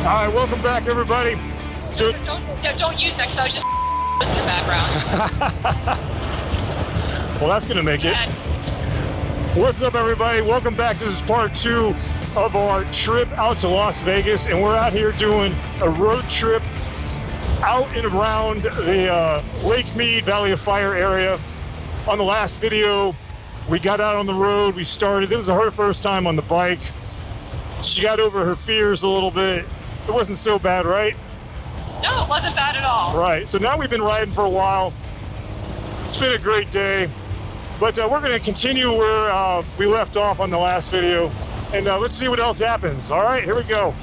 All right, welcome back, everybody. So don't use that because I was just in the background. Well, that's gonna make it. What's up, everybody? Welcome back. This is part 2 of our trip out to Las Vegas, and we're out here doing a road trip out and around the Lake Mead Valley of Fire area. On the last video, we got out on the road. We started. This was her first time on the bike. She got over her fears a little bit. It wasn't so bad, right? No, it wasn't bad at all. Right. So now we've been riding for a while. It's been a great day. But we're going to continue where we left off on the last video. And let's see what else happens. All right, here we go.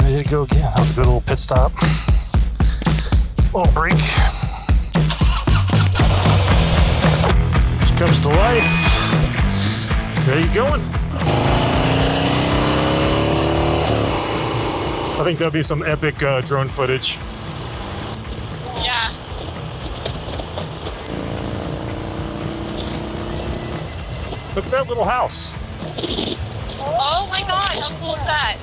Ready to go again. That was a good little pit stop. Little break. She comes to life. There you going. I think that'll be some epic drone footage. Yeah. Look at that little house. Oh my God, how cool is that?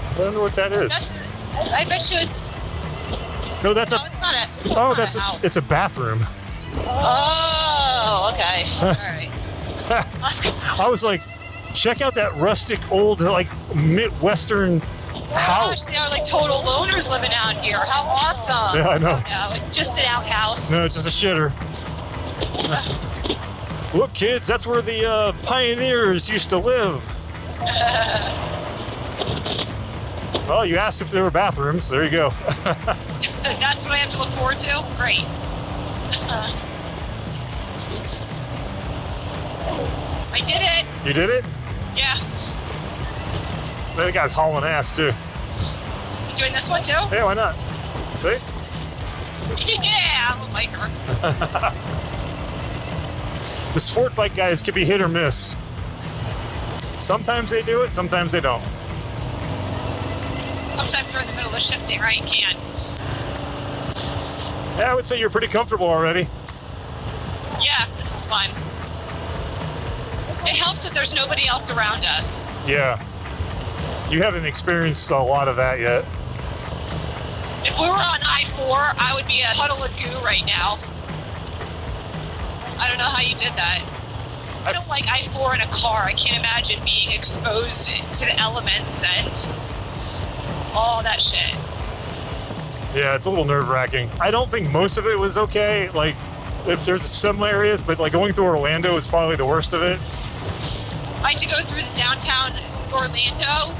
I don't know what that is. I bet you it's. No, that's No, a. it's not a. Oh, not that's a house. it's a bathroom. Oh, okay. All right. I was like, check out that rustic old like Midwestern house. Gosh, they are like total loners living out here. How awesome! Yeah, I know. Oh, no, it's just an outhouse. No, it's just a shitter. Look, kids, that's where the pioneers used to live. Well, you asked if there were bathrooms. There you go. That's what I have to look forward to? Great. I did it. You did it? Yeah. That guy's hauling ass, too. You doing this one too? Hey, why not? See? Yeah, I'm a biker. The sport bike guys can be hit or miss. Sometimes they do it, sometimes they don't. Sometimes they're in the middle of shifting, right? You can't. Yeah, I would say you're pretty comfortable already. Yeah, this is fun. It helps that there's nobody else around us. Yeah. You haven't experienced a lot of that yet. If we were on I-4, I would be a puddle of goo right now. I don't know how you did that. I don't like I-4 in a car. I can't imagine being exposed to the elements and all that shit. Yeah, it's a little nerve-wracking. I don't think most of it was okay. Like, if there's some areas, but like going through Orlando is probably the worst of it. I had to go through the downtown Orlando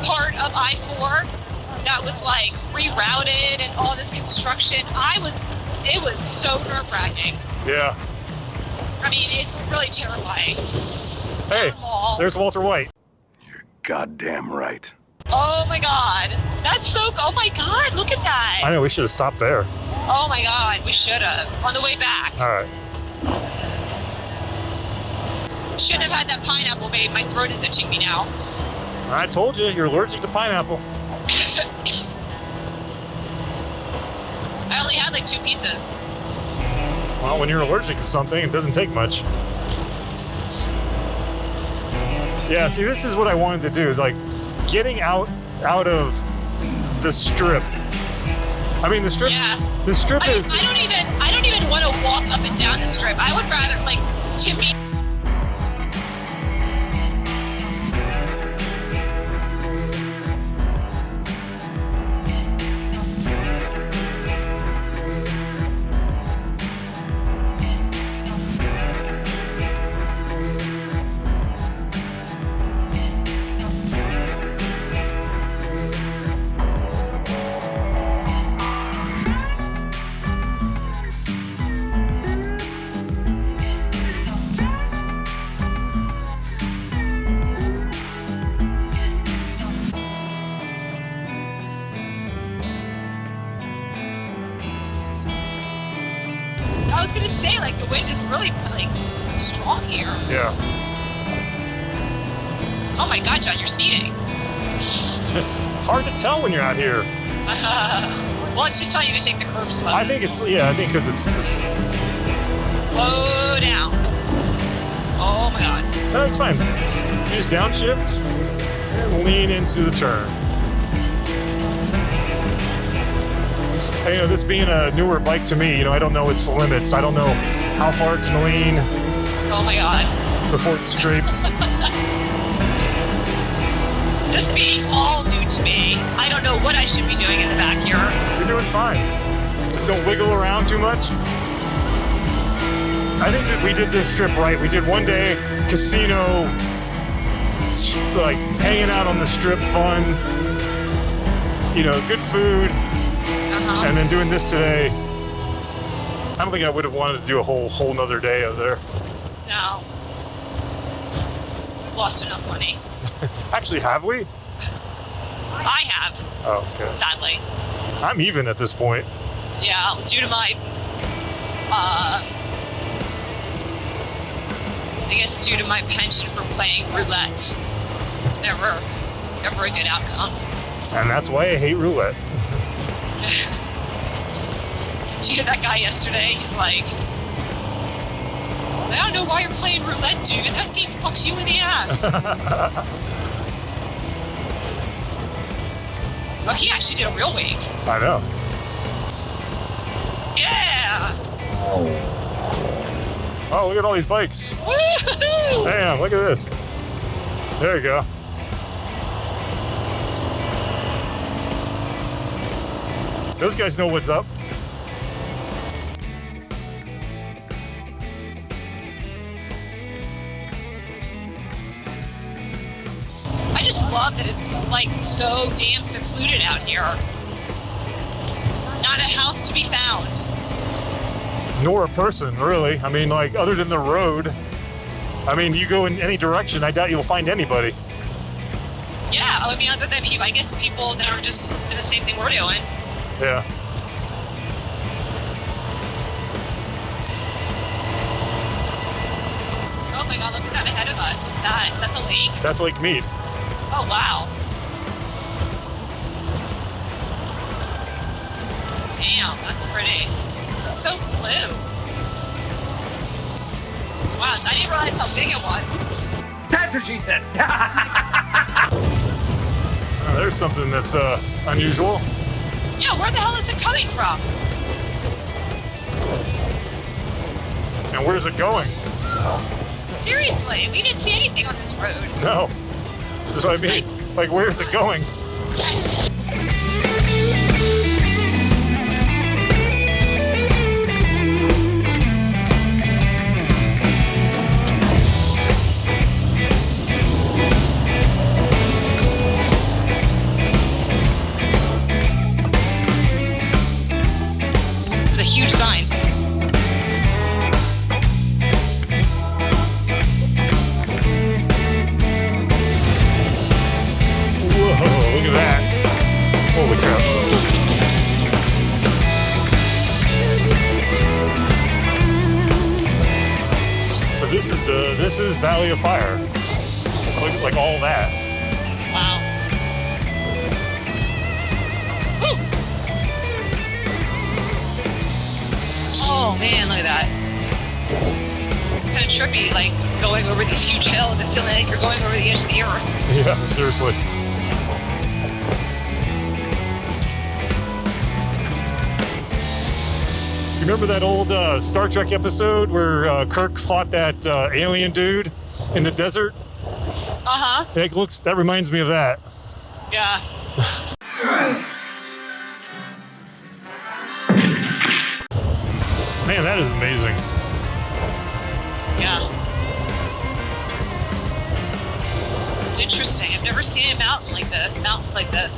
part of I-4 that was like rerouted and all this construction. It was so nerve-wracking. Yeah. I mean, it's really terrifying. Hey, there's Walter White. You're goddamn right. Oh my God. That's so, oh my God, look at that. I know, we should have stopped there. Oh my God, we should have. On the way back. All right. Shouldn't have had that pineapple, babe. My throat is itching me now. I told you, you're allergic to pineapple. I only had like 2 pieces. Well, when you're allergic to something, it doesn't take much. Yeah, see, this is what I wanted to do. Like, getting out of the strip. I mean, the strip. Yeah. The strip is. I don't even want to walk up and down the strip. I would rather, like, to me. is really like strong here. Yeah. Oh my God, John, you're speeding. It's hard to tell when you're out here. Well, it's just telling you to take the curb slow. I think it's, yeah, I think because it's slow down. Oh my God. no, it's fine. You just downshift and lean into the turn. And, you know, this being a newer bike to me, you know, I don't know its limits. I don't know how far it can lean Oh my God. before it scrapes. This being all new to me, I don't know what I should be doing in the back here. You're doing fine. Just don't wiggle around too much. I think that we did this trip right. We did one day casino, like hanging out on the strip, fun, you know, good food, and then doing this today. I don't think I would have wanted to do a whole nother day out there. No. We've lost enough money. Actually, have we? I have, Oh, okay. sadly. I'm even at this point. Yeah, due to my, I guess due to my penchant for playing roulette. It's never a good outcome. And that's why I hate roulette. Did you hear that guy yesterday? He's like, I don't know why you're playing roulette, dude. That game fucks you in the ass. Well, he actually did a real wave. I know. Yeah! Oh, look at all these bikes. Woohoo! Damn, look at this. There you go. Those guys know what's up. I just love that it's like so damn secluded out here. Not a house to be found. Nor a person, really. I mean, like, other than the road. I mean, you go in any direction, I doubt you'll find anybody. Yeah, I mean, other than people, I guess people that are just doing the same thing we're doing. Yeah. Oh my God, look at that ahead of us. What's that? Is that the lake? That's Lake Mead. Oh, wow. Damn, that's pretty. It's so blue. Wow, I didn't realize how big it was. That's what she said. Oh, there's something that's unusual. Yeah, where the hell is it coming from? And where's it going? Seriously, we didn't see anything on this road. No. That's what I mean. Like, where's it going? It's a huge sign. Whoa, look at that. Holy crap. So this is Valley of Fire. Look, like all that. Wow. Woo! Oh man, look at that. Kind of trippy, like going over these huge hills and feeling like you're going over the edge of the earth. Yeah, seriously. You remember that old Star Trek episode where Kirk fought that alien dude in the desert? Uh-huh. That reminds me of that. Yeah. Man, that is amazing. Yeah. Interesting. I've never seen a mountain like this. Mountains like this.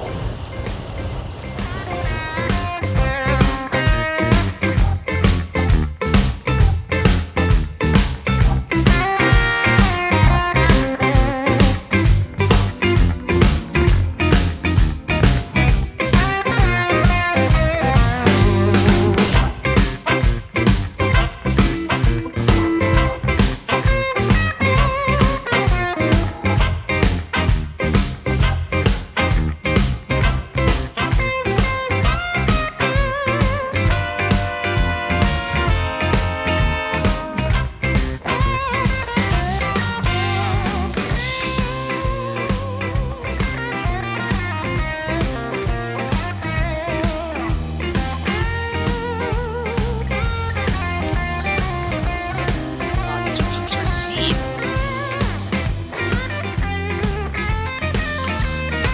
this for being certain speed.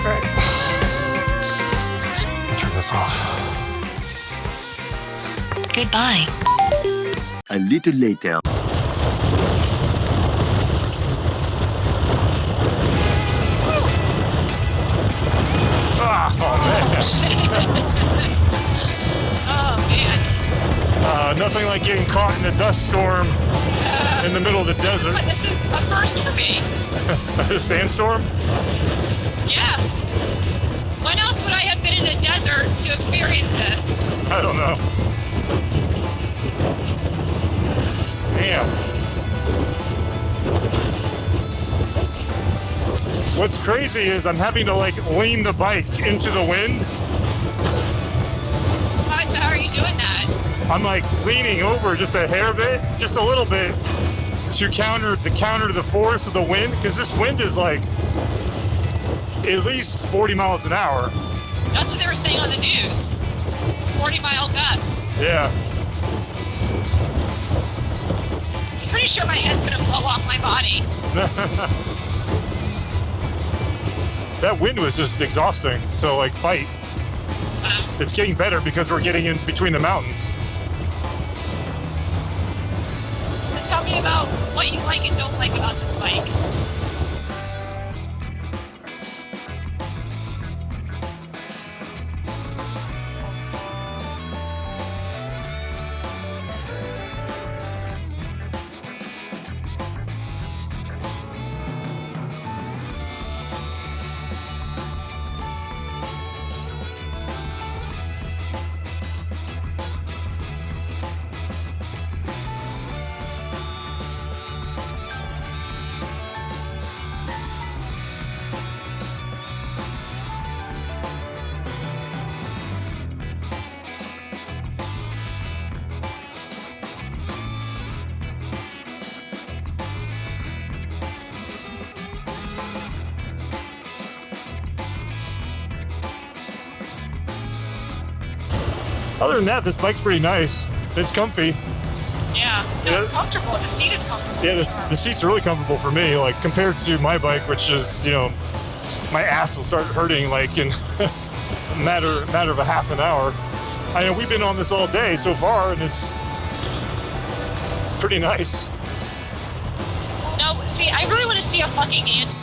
Alright. Turn this off. Goodbye. A little later. Oh man. Oh man. Nothing like getting caught in a dust storm in the middle of the desert. This is a first for me. A sandstorm? Yeah. When else would I have been in a desert to experience this? I don't know. Damn. What's crazy is I'm having to like lean the bike into the wind. So how are you doing that? I'm like leaning over just a hair bit, just a little bit, to counter the force of the wind, because this wind is like at least 40 miles an hour. That's what they were saying on the news. 40-mile gusts. Yeah. I'm pretty sure my head's gonna blow off my body. That wind was just exhausting to like fight. It's getting better because we're getting in between the mountains. So tell me about what you like and don't like about this bike. Other than that, this bike's pretty nice. It's comfy. Yeah. No, it's comfortable. The seat is comfortable. Yeah, the seats are really comfortable for me, like compared to my bike, which is, you know, my ass will start hurting like in a matter of a half an hour. I know we've been on this all day so far, and it's pretty nice. No, see, I really want to see a fucking ant.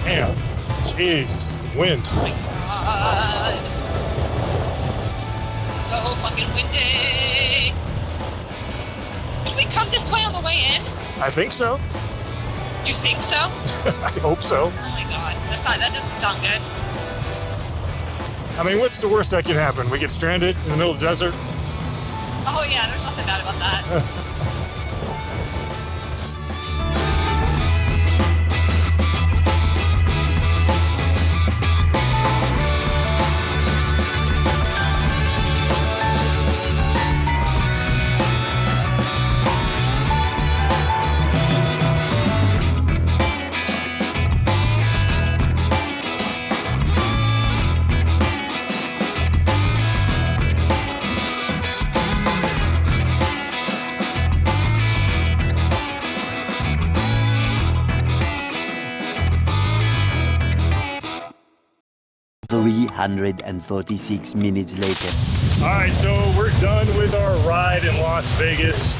Damn, jeez, the wind. Oh my god. So fucking windy. Did we come this way on the way in? I think so. You think so? I hope so. Oh my god, that doesn't sound good. I mean, what's the worst that can happen? We get stranded in the middle of the desert? Oh yeah, there's nothing bad about that. $346 minutes later. All right, so we're done with our ride in Las Vegas.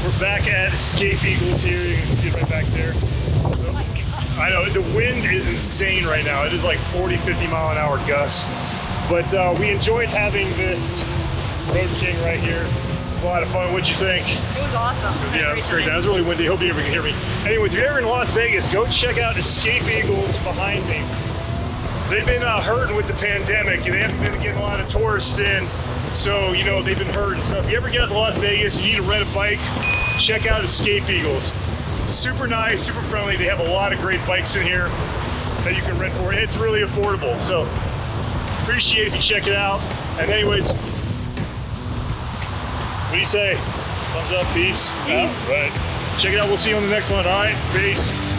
We're back at Escape Eagles here. You can see it right back there. Oh my god. I know, the wind is insane right now. It is like 40, 50 mile an hour gusts. But we enjoyed having this Road King right here. A lot of fun. What'd you think? It was awesome. Yeah, it's great. That was really windy. Hope you can hear me. Anyway, if you're ever in Las Vegas, go check out Escape Eagles behind me. They've been hurting with the pandemic. They haven't been getting a lot of tourists in, so you know they've been hurting. So if you ever get out to Las Vegas, you need to rent a bike, check out Escape Eagles. Super nice, super friendly. They have a lot of great bikes in here that you can rent for. It's really affordable. So Appreciate if you check it out. And anyways, what do you say? Thumbs up, peace. All right. Check it out. We'll see you on the next one. All right, peace.